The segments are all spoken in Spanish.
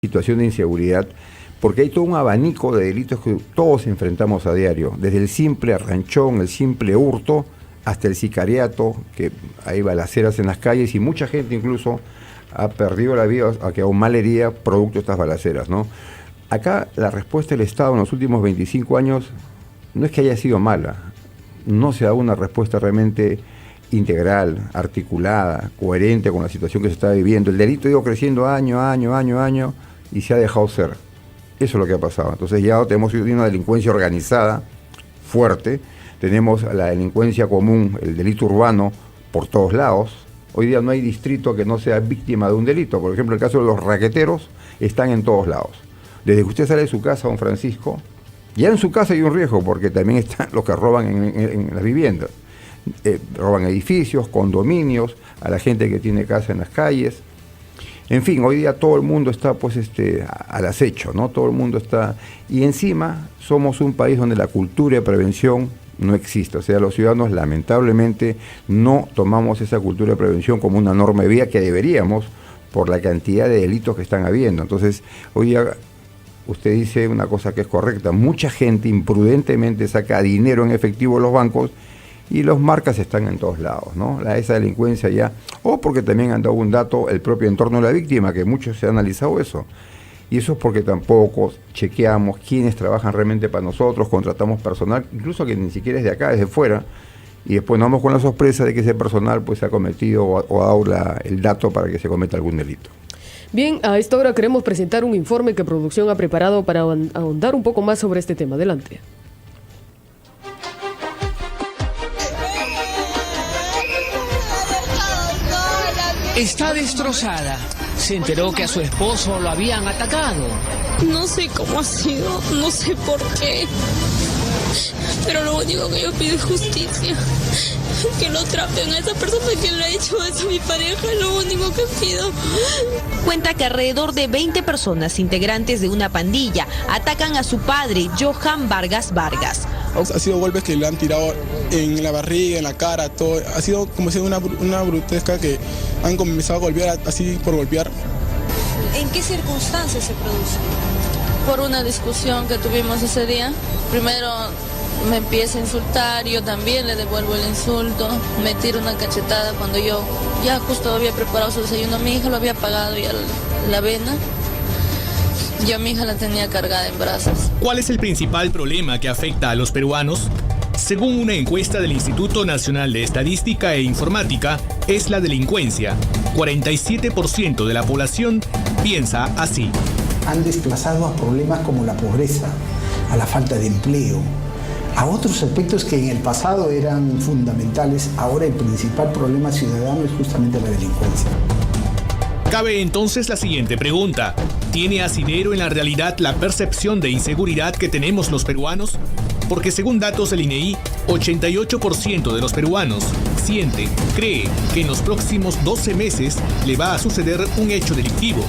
situación de inseguridad, porque hay todo un abanico de delitos que todos enfrentamos a diario, desde el simple arranchón, el simple hurto, hasta el sicariato, que hay balaceras en las calles y mucha gente incluso ha perdido la vida, ha quedado mal herida producto de estas balaceras, ¿no? Acá la respuesta del Estado en los últimos 25 años no es que haya sido mala, no se da una respuesta realmente integral, articulada, coherente con la situación que se está viviendo. El delito ha ido creciendo año a año y se ha dejado ser. Eso es lo que ha pasado. Entonces ya tenemos una delincuencia organizada, fuerte, tenemos la delincuencia común, el delito urbano, por todos lados. Hoy día no hay distrito que no sea víctima de un delito. Por ejemplo, el caso de los raqueteros están en todos lados. Desde que usted sale de su casa, don Francisco, ya en su casa hay un riesgo, porque también están los que roban en las viviendas. Roban edificios, condominios, a la gente que tiene casa en las calles. En fin, hoy día todo el mundo está al acecho, ¿no? Todo el mundo está... Y encima somos un país donde la cultura de prevención no existe. O sea, los ciudadanos lamentablemente no tomamos esa cultura de prevención como una norma de vida que deberíamos, por la cantidad de delitos que están habiendo. Entonces, hoy día usted dice una cosa que es correcta. Mucha gente imprudentemente saca dinero en efectivo de los bancos y los marcas están en todos lados, ¿no? Esa delincuencia ya, o porque también han dado un dato el propio entorno de la víctima, que muchos se han analizado eso. Y eso es porque tampoco chequeamos quiénes trabajan realmente para nosotros, contratamos personal, incluso que ni siquiera es de acá, es de fuera, y después nos vamos con la sorpresa de que ese personal pues ha cometido o ha dado el dato para que se cometa algún delito. Bien, a esta hora queremos presentar un informe que producción ha preparado para ahondar un poco más sobre este tema. Adelante. Está destrozada. Se enteró que a su esposo lo habían atacado. No sé cómo ha sido, no sé por qué. Pero lo único que yo pido es justicia. Que lo atrapen a esa persona que le ha hecho eso a mi pareja, es lo único que pido. Cuenta que alrededor de 20 personas integrantes de una pandilla atacan a su padre, Johan Vargas Vargas. Ha sido golpes que le han tirado en la barriga, en la cara, todo. Ha sido como si una brutesca que han comenzado a golpear así por golpear. ¿En qué circunstancias se produce? Por una discusión que tuvimos ese día. Primero me empieza a insultar, yo también le devuelvo el insulto, me tira una cachetada cuando yo ya justo había preparado su desayuno. Mi hija lo había apagado ya la avena. Yo a mi hija la tenía cargada en brazos. ¿Cuál es el principal problema que afecta a los peruanos? Según una encuesta del Instituto Nacional de Estadística e Informática, es la delincuencia. 47% de la población piensa así. Han desplazado a problemas como la pobreza, a la falta de empleo, a otros aspectos que en el pasado eran fundamentales. Ahora el principal problema ciudadano es justamente la delincuencia. Cabe entonces la siguiente pregunta. ¿Tiene asidero en la realidad la percepción de inseguridad que tenemos los peruanos? Porque según datos del INEI, 88% de los peruanos siente, cree que en los próximos 12 meses le va a suceder un hecho delictivo.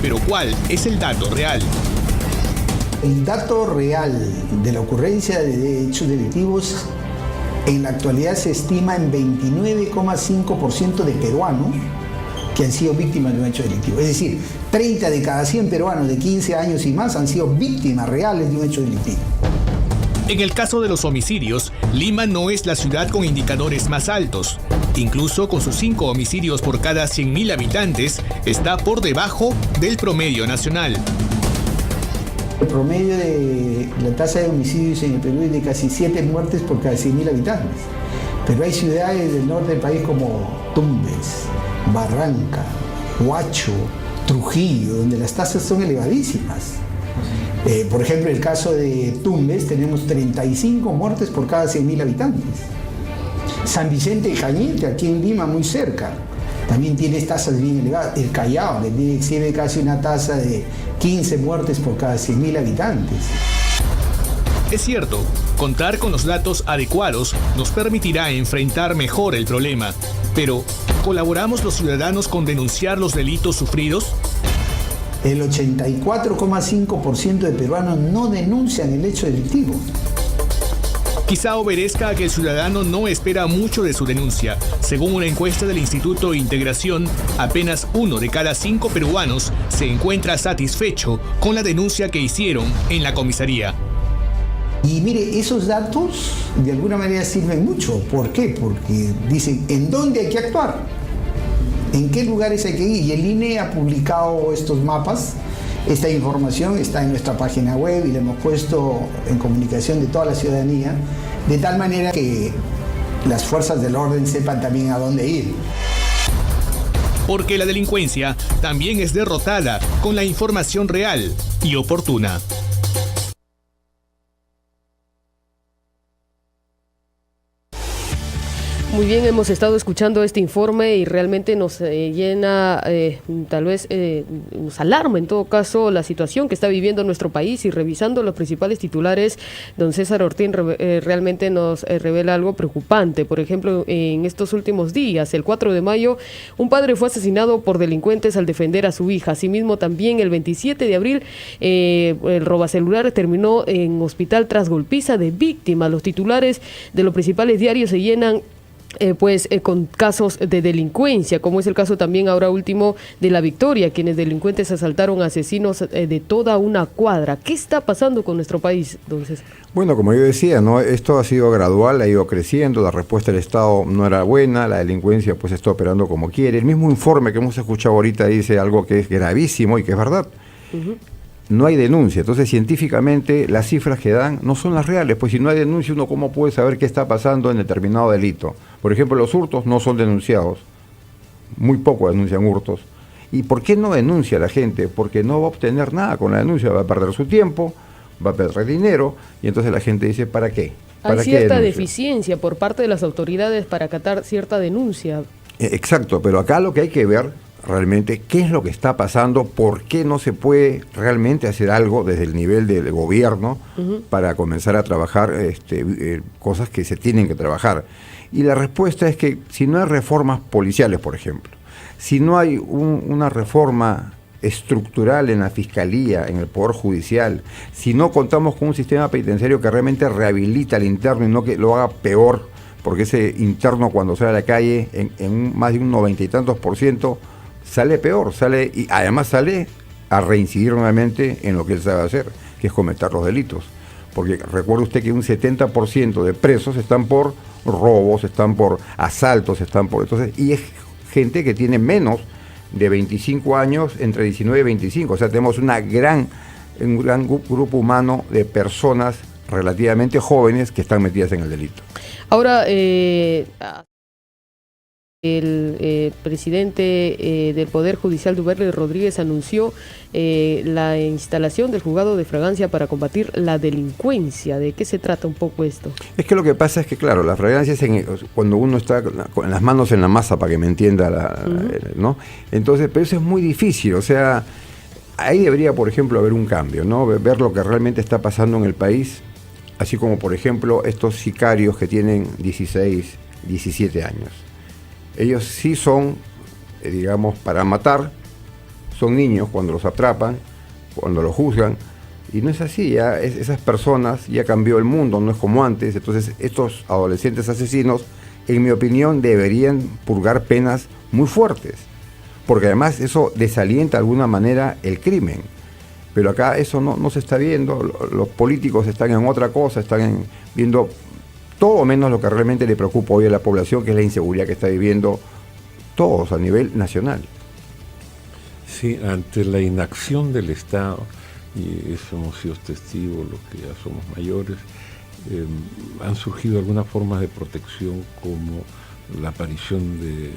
Pero ¿cuál es el dato real? El dato real de la ocurrencia de hechos delictivos en la actualidad se estima en 29,5% de peruanos que han sido víctimas de un hecho delictivo. Es decir, 30 de cada 100 peruanos de 15 años y más han sido víctimas reales de un hecho delictivo. En el caso de los homicidios, Lima no es la ciudad con indicadores más altos. Incluso con sus 5 homicidios por cada 100.000 habitantes, está por debajo del promedio nacional. El promedio de la tasa de homicidios en el Perú es de casi 7 muertes por cada 100.000 habitantes. Pero hay ciudades del norte del país como Tumbes, Barranca, Huacho, Trujillo, donde las tasas son elevadísimas. Por ejemplo, en el caso de Tumbes tenemos 35 muertes por cada 100.000 habitantes. San Vicente de Cañete, aquí en Lima, muy cerca, también tiene tasas bien elevadas. El Callao exhibe casi una tasa de 15 muertes por cada 100.000 habitantes. Es cierto, contar con los datos adecuados nos permitirá enfrentar mejor el problema. Pero, ¿colaboramos los ciudadanos con denunciar los delitos sufridos? El 84,5% de peruanos no denuncian el hecho delictivo. Quizá obedezca a que el ciudadano no espera mucho de su denuncia. Según una encuesta del Instituto Integración, apenas 1 de cada 5 peruanos se encuentra satisfecho con la denuncia que hicieron en la comisaría. Y mire, esos datos de alguna manera sirven mucho. ¿Por qué? Porque dicen en dónde hay que actuar, en qué lugares hay que ir. Y el INE ha publicado estos mapas. Esta información está en nuestra página web y la hemos puesto en comunicación de toda la ciudadanía, de tal manera que las fuerzas del orden sepan también a dónde ir. Porque la delincuencia también es derrotada con la información real y oportuna. Muy bien, hemos estado escuchando este informe y realmente nos llena, tal vez nos alarma en todo caso la situación que está viviendo nuestro país, y revisando los principales titulares, don César Ortín realmente nos revela algo preocupante. Por ejemplo, en estos últimos días, el 4 de mayo, un padre fue asesinado por delincuentes al defender a su hija. Asimismo, también el 27 de abril, el robacelular terminó en hospital tras golpiza de víctima. Los titulares de los principales diarios se llenan con casos de delincuencia, como es el caso también ahora último de La Victoria, quienes delincuentes asaltaron a asesinos de toda una cuadra. ¿Qué está pasando con nuestro país, don César? Bueno, como yo decía, ¿no? Esto ha sido gradual, ha ido creciendo, la respuesta del Estado no era buena, la delincuencia pues está operando como quiere. El mismo informe que hemos escuchado ahorita dice algo que es gravísimo y que es verdad. No hay denuncia, entonces científicamente las cifras que dan no son las reales, pues si no hay denuncia, uno cómo puede saber qué está pasando en determinado delito. Por ejemplo, los hurtos no son denunciados, muy poco denuncian hurtos. ¿Y por qué no denuncia la gente? Porque no va a obtener nada con la denuncia, va a perder su tiempo, va a perder dinero, y entonces la gente dice, ¿para qué? Hay cierta deficiencia por parte de las autoridades para acatar cierta denuncia. Exacto, pero acá lo que hay que ver realmente qué es lo que está pasando, por qué no se puede realmente hacer algo desde el nivel del gobierno para comenzar a trabajar cosas que se tienen que trabajar. Y la respuesta es que si no hay reformas policiales, por ejemplo, si no hay una reforma estructural en la Fiscalía, en el Poder Judicial, si no contamos con un sistema penitenciario que realmente rehabilita al interno y no que lo haga peor, porque ese interno cuando sale a la calle en más de un 90 y tantos % sale peor, y además sale a reincidir nuevamente en lo que él sabe hacer, que es cometer los delitos. Porque recuerde usted que un 70% de presos están por robos, están por asaltos, entonces, y es gente que tiene menos de 25 años, entre 19 y 25. O sea, tenemos un gran grupo humano de personas relativamente jóvenes que están metidas en el delito. Ahora, el presidente del Poder Judicial, Duberly Rodríguez, anunció la instalación del juzgado de fragancia para combatir la delincuencia. ¿De qué se trata un poco esto? Es que lo que pasa es que, claro, la fragancia es cuando uno está con las manos en la masa, para que me entienda, ¿no? Entonces, pero eso es muy difícil, o sea, ahí debería, por ejemplo, haber un cambio, ¿no? Ver lo que realmente está pasando en el país, así como, por ejemplo, estos sicarios que tienen 16, 17 años. Ellos sí son, digamos, para matar, son niños cuando los atrapan, cuando los juzgan, y no es así, esas personas ya cambió el mundo, no es como antes. Entonces estos adolescentes asesinos, en mi opinión, deberían purgar penas muy fuertes, porque además eso desalienta de alguna manera el crimen. Pero acá eso no se está viendo, los políticos están en otra cosa, están viendo todo menos lo que realmente le preocupa hoy a la población, que es la inseguridad que está viviendo todos a nivel nacional. Sí, ante la inacción del Estado, y eso hemos sido testigos los que ya somos mayores, han surgido algunas formas de protección, como la aparición del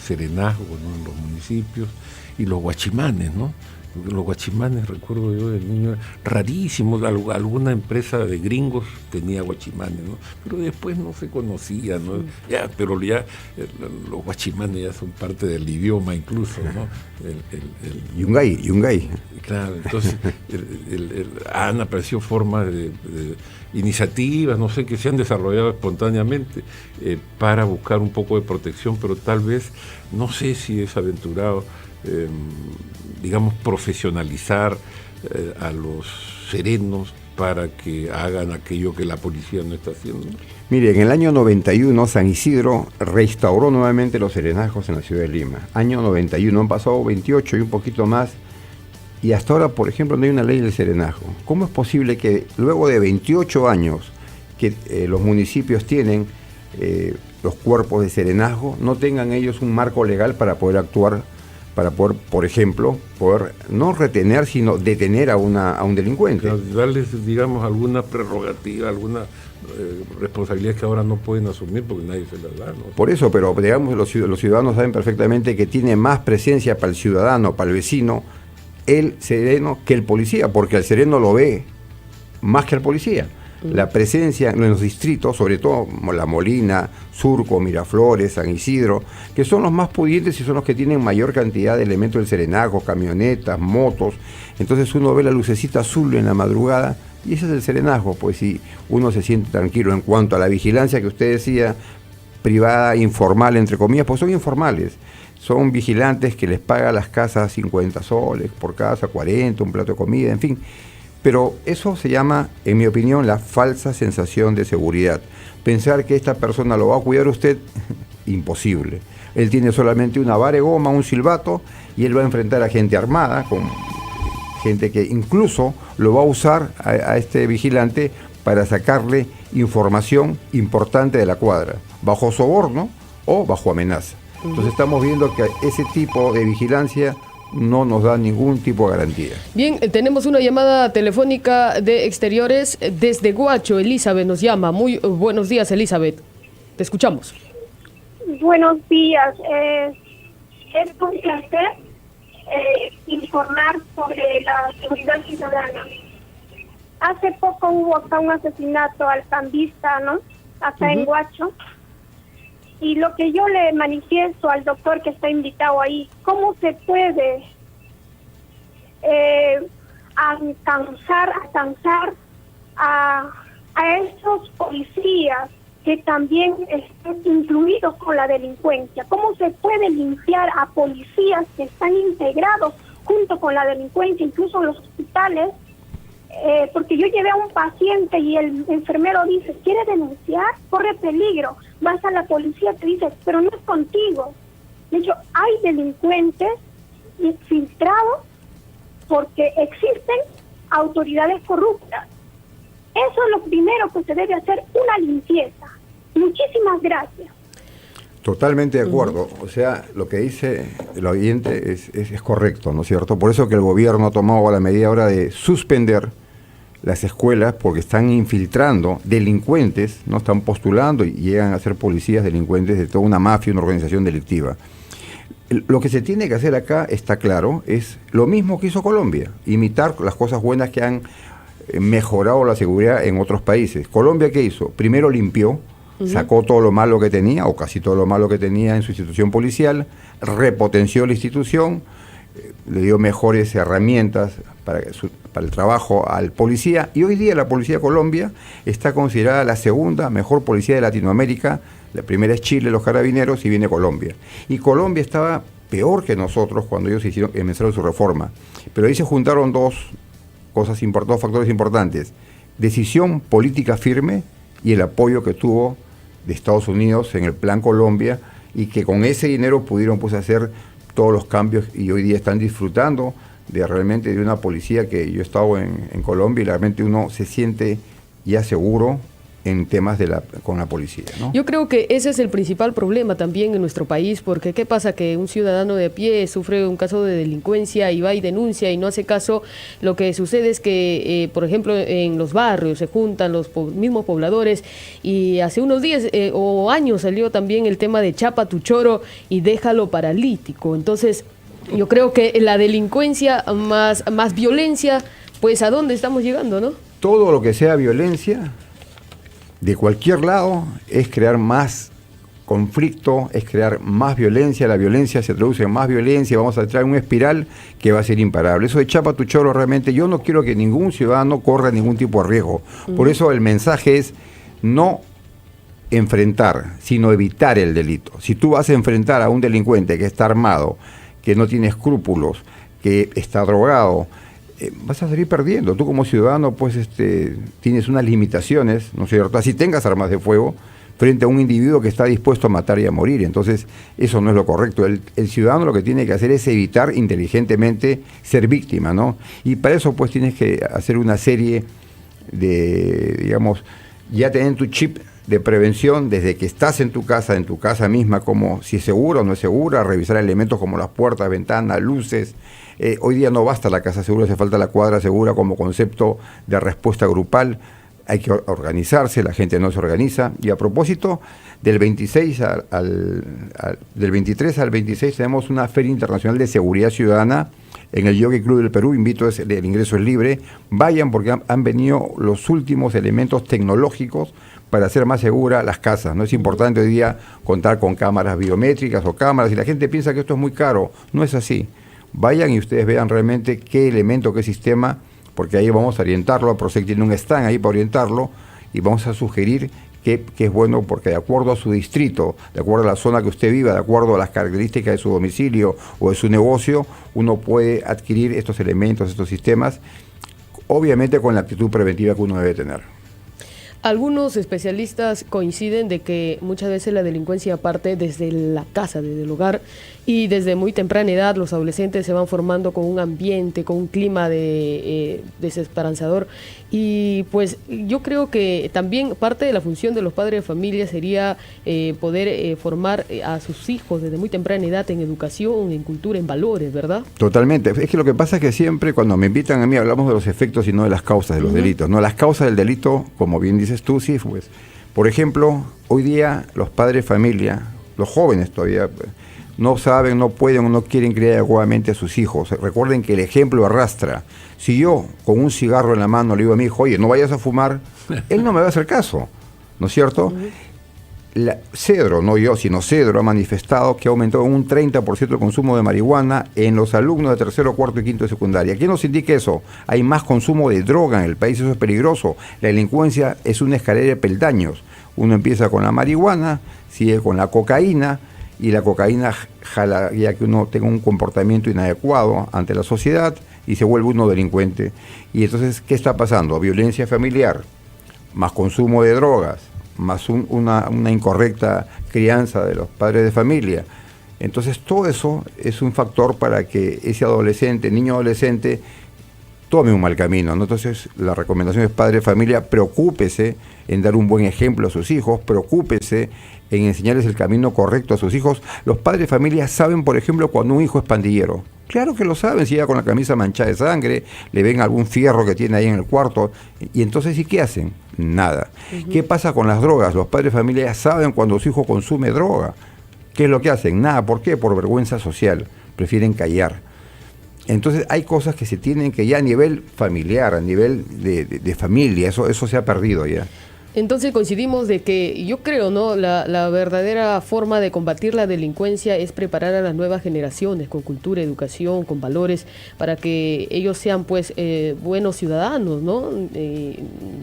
serenazgo, ¿no?, en los municipios, y los guachimanes, ¿no? Los guachimanes, recuerdo yo de niño, rarísimos, alguna empresa de gringos tenía guachimanes, ¿no? Pero después no se conocía, ¿no? Pero los guachimanes ya son parte del idioma incluso, ¿no? Yungay. Claro, entonces han aparecido formas de iniciativas, no sé, que se han desarrollado espontáneamente para buscar un poco de protección, pero tal vez, no sé si es aventurado, digamos, profesionalizar a los serenos para que hagan aquello que la policía no está haciendo? Mire, en el año 91 San Isidro restauró nuevamente los serenazgos en la ciudad de Lima. Año 91, han pasado 28 y un poquito más, y hasta ahora, por ejemplo, no hay una ley del serenazgo. ¿Cómo es posible que luego de 28 años que los municipios tienen los cuerpos de serenazgo, no tengan ellos un marco legal para poder actuar, para poder, por ejemplo, poder no retener, sino detener a un delincuente? Darles, digamos, alguna prerrogativa, alguna responsabilidad que ahora no pueden asumir porque nadie se las da, ¿no? Por eso, pero digamos, los ciudadanos saben perfectamente que tiene más presencia para el ciudadano, para el vecino, el sereno que el policía, porque el sereno lo ve más que el policía. La presencia en los distritos, sobre todo La Molina, Surco, Miraflores, San Isidro, que son los más pudientes y son los que tienen mayor cantidad de elementos del serenazgo, camionetas, motos. Entonces uno ve la lucecita azul en la madrugada y ese es el serenazgo, pues, si uno se siente tranquilo. En cuanto a la vigilancia que usted decía, privada, informal, entre comillas, pues son informales. Son vigilantes que les paga las casas 50 soles por casa, 40, un plato de comida, en fin. Pero eso se llama, en mi opinión, la falsa sensación de seguridad. Pensar que esta persona lo va a cuidar usted, imposible. Él tiene solamente una vara de goma, un silbato, y él va a enfrentar a gente armada, con gente que incluso lo va a usar a este vigilante para sacarle información importante de la cuadra, bajo soborno o bajo amenaza. Entonces estamos viendo que ese tipo de vigilancia no nos da ningún tipo de garantía. Bien, tenemos una llamada telefónica de exteriores desde Guacho. Elizabeth nos llama. Muy buenos días, Elizabeth. Te escuchamos. Buenos días. Es un placer informar sobre la seguridad ciudadana. Hace poco hubo acá un asesinato al cambista, ¿no? Acá en Guacho. Y lo que yo le manifiesto al doctor que está invitado ahí, ¿cómo se puede alcanzar a esos policías que también están incluidos con la delincuencia? ¿Cómo se puede limpiar a policías que están integrados junto con la delincuencia, incluso en los hospitales? Porque yo llevé a un paciente y el enfermero dice, ¿quiere denunciar? Corre peligro. Vas a la policía, te dice, pero no es contigo. De hecho, hay delincuentes infiltrados porque existen autoridades corruptas. Eso es lo primero que se debe hacer, una limpieza. Muchísimas gracias. Totalmente de acuerdo. O sea, lo que dice el oyente es correcto, ¿no es cierto? Por eso que el gobierno ha tomado la medida ahora de suspender las escuelas, porque están infiltrando delincuentes, no están postulando y llegan a ser policías delincuentes de toda una mafia, una organización delictiva. Lo que se tiene que hacer acá, está claro, es lo mismo que hizo Colombia, imitar las cosas buenas que han mejorado la seguridad en otros países. Colombia, ¿qué hizo? Primero limpió, sacó todo lo malo que tenía, o casi todo lo malo que tenía en su institución policial, repotenció la institución, le dio mejores herramientas para el trabajo al policía, y hoy día la Policía de Colombia está considerada la segunda mejor policía de Latinoamérica. La primera es Chile, los carabineros, y viene Colombia. Y Colombia estaba peor que nosotros cuando ellos empezaron su reforma. Pero ahí se juntaron dos factores importantes: decisión política firme y el apoyo que tuvo de Estados Unidos en el Plan Colombia, y que con ese dinero pudieron pues hacer todos los cambios, y hoy día están disfrutando de realmente de una policía que yo he estado en Colombia y realmente uno se siente ya seguro en temas con la policía, ¿no? Yo creo que ese es el principal problema también en nuestro país, porque ¿qué pasa? Que un ciudadano de a pie sufre un caso de delincuencia y va y denuncia y no hace caso. Lo que sucede es que, por ejemplo, en los barrios se juntan los mismos pobladores, y hace unos días o años salió también el tema de chapa tu choro y déjalo paralítico. Entonces, yo creo que la delincuencia más violencia, pues ¿a dónde estamos llegando, no? Todo lo que sea violencia de cualquier lado es crear más conflicto, es crear más violencia. La violencia se traduce en más violencia, vamos a entrar en una espiral que va a ser imparable. Eso de chapa tu choro, realmente yo no quiero que ningún ciudadano corra ningún tipo de riesgo. Por eso el mensaje es no enfrentar, sino evitar el delito. Si tú vas a enfrentar a un delincuente que está armado, que no tiene escrúpulos, que está drogado, vas a salir perdiendo. Tú como ciudadano, pues, tienes unas limitaciones, ¿no es cierto? Así tengas armas de fuego frente a un individuo que está dispuesto a matar y a morir. Entonces, eso no es lo correcto. El ciudadano lo que tiene que hacer es evitar inteligentemente ser víctima, ¿no? Y para eso, pues, tienes que hacer una serie de, digamos, ya tener tu chip de prevención desde que estás en tu casa misma, como si es segura o no es segura, revisar elementos como las puertas, ventanas, luces. Hoy día no basta la casa segura, hace falta la cuadra segura como concepto de respuesta grupal. Hay que organizarse, la gente no se organiza. Y a propósito, del 23 al 26 tenemos una Feria Internacional de Seguridad Ciudadana en el Jockey Club del Perú. Invito, el ingreso es libre. Vayan porque han venido los últimos elementos tecnológicos para hacer más seguras las casas. No es importante hoy día contar con cámaras biométricas o cámaras, y la gente piensa que esto es muy caro. No es así. Vayan y ustedes vean realmente qué elemento, qué sistema, porque ahí vamos a orientarlo. Prosec tiene un stand ahí para orientarlo y vamos a sugerir que es bueno, porque de acuerdo a su distrito, de acuerdo a la zona que usted viva, de acuerdo a las características de su domicilio o de su negocio, uno puede adquirir estos elementos, estos sistemas, obviamente con la actitud preventiva que uno debe tener. Algunos especialistas coinciden de que muchas veces la delincuencia parte desde la casa, desde el hogar, y desde muy temprana edad los adolescentes se van formando con un ambiente, con un clima desesperanzador. Y pues yo creo que también parte de la función de los padres de familia sería poder formar a sus hijos desde muy temprana edad en educación, en cultura, en valores, ¿verdad? Totalmente. Es que lo que pasa es que siempre cuando me invitan a mí hablamos de los efectos y no de las causas de los delitos. No, las causas del delito, como bien dices tú, sí, pues. Por ejemplo, hoy día los padres de familia, los jóvenes todavía, no saben, no pueden o no quieren criar adecuadamente a sus hijos. Recuerden que el ejemplo arrastra. Si yo con un cigarro en la mano le digo a mi hijo, oye, no vayas a fumar, él no me va a hacer caso, ¿no es cierto? Cedro, no yo, sino Cedro ha manifestado que ha aumentado un 30% el consumo de marihuana en los alumnos de tercero, cuarto y quinto de secundaria. ¿Qué nos indica eso? Hay más consumo de droga en el país, eso es peligroso. La delincuencia es una escalera de peldaños. Uno empieza con la marihuana, sigue con la cocaína, y la cocaína jala ya que uno tenga un comportamiento inadecuado ante la sociedad y se vuelve uno delincuente. Y entonces, ¿qué está pasando? Violencia familiar, más consumo de drogas, más una incorrecta crianza de los padres de familia. Entonces, todo eso es un factor para que ese adolescente, niño adolescente, tome un mal camino, ¿no? Entonces, la recomendación es padre de familia, preocúpese en dar un buen ejemplo a sus hijos, preocúpese en enseñarles el camino correcto a sus hijos. Los padres de familia saben, por ejemplo, cuando un hijo es pandillero. Claro que lo saben, si llega con la camisa manchada de sangre, le ven algún fierro que tiene ahí en el cuarto, y entonces, ¿y qué hacen? Nada. ¿Qué pasa con las drogas? Los padres de familia saben cuando su hijo consume droga. ¿Qué es lo que hacen? Nada. ¿Por qué? Por vergüenza social. Prefieren callar. Entonces hay cosas que se tienen que ya a nivel familiar, a nivel de familia, eso se ha perdido ya. Entonces coincidimos de que yo creo, ¿no? La verdadera forma de combatir la delincuencia es preparar a las nuevas generaciones con cultura, educación, con valores, para que ellos sean pues buenos ciudadanos, ¿no?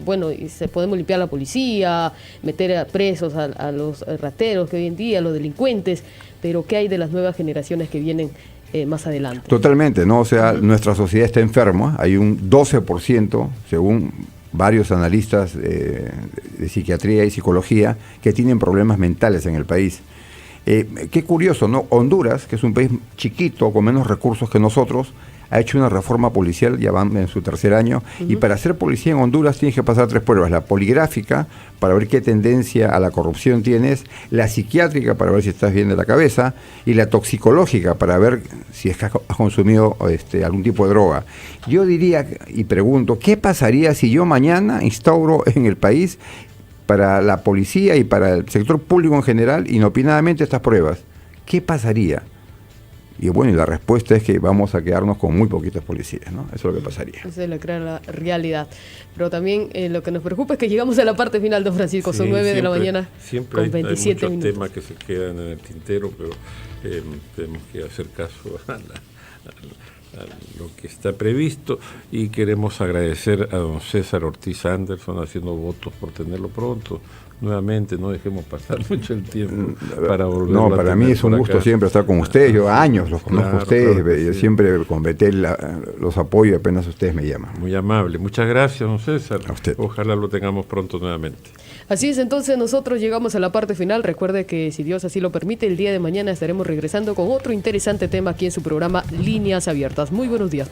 Bueno, podemos limpiar a la policía, meter a presos a los rateros que hoy en día, a los delincuentes, pero ¿qué hay de las nuevas generaciones que vienen más adelante? Totalmente, ¿no? O sea, nuestra sociedad está enferma, hay un 12%, según varios analistas de psiquiatría y psicología, que tienen problemas mentales en el país. Qué curioso, ¿no? Honduras, que es un país chiquito, con menos recursos que nosotros, ha hecho una reforma policial, ya van en su tercer año, y para ser policía en Honduras tienes que pasar 3 pruebas: la poligráfica, para ver qué tendencia a la corrupción tienes, la psiquiátrica, para ver si estás bien de la cabeza, y la toxicológica, para ver si es que has consumido algún tipo de droga. Yo diría, y pregunto, ¿qué pasaría si yo mañana instauro en el país, para la policía y para el sector público en general, inopinadamente estas pruebas? ¿Qué pasaría? Y bueno, y la respuesta es que vamos a quedarnos con muy poquitos policías, ¿no? Eso es lo que pasaría. Esa es la realidad. Pero también lo que nos preocupa es que llegamos a la parte final, don Francisco. Sí, son 9 de la mañana con 27 minutos. Hay muchos temas que se quedan en el tintero, pero tenemos que hacer caso a lo que está previsto, y queremos agradecer a don César Ortiz Anderson haciendo votos por tenerlo pronto. nuevamente, no dejemos pasar mucho el tiempo para volver. No, para mí es un gusto siempre estar con ustedes. Yo años los conozco a ustedes, claro yo sí. siempre con Betel los apoyo apenas ustedes me llaman. Muy amable. Muchas gracias, don César. A usted. Ojalá lo tengamos pronto nuevamente. Así es, entonces nosotros llegamos a la parte final. Recuerde que si Dios así lo permite, el día de mañana estaremos regresando con otro interesante tema aquí en su programa Líneas Abiertas. Muy buenos días.